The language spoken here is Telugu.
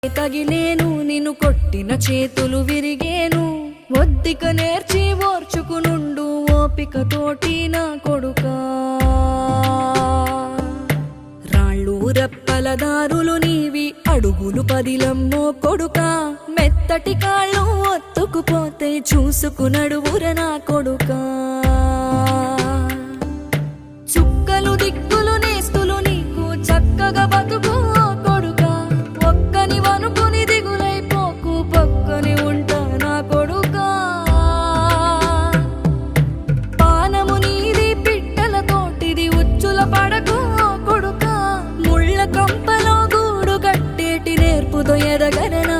తగిలేను నిన్ను కొట్టిన చేతులు విరిగేను ఒద్దిక నేర్చి ఓర్చుకునుండు ఓపిక తోటి నా కొడుకా రాళ్ళు రెప్పల దారులు నీవి అడుగులు పదిలమ్మో కొడుకా మెత్తటి కాళ్ళు ఒత్తుకుపోతే చూసుకునడువుర నా కొడుకా చుక్కలు దిక్కులు నేస్తులు నీకు చక్కగా బతుకు కొడుకా ఒక్కని వనుకుని దిగులైపోకు పక్కని ఉంటా నా కొడుకా పానము నీది పిట్టల తోటిది ఉచ్చుల పడకు కొడుకా ముళ్ళ కంపలో గూడు కట్టేటి నేర్పుతో ఎదగరనా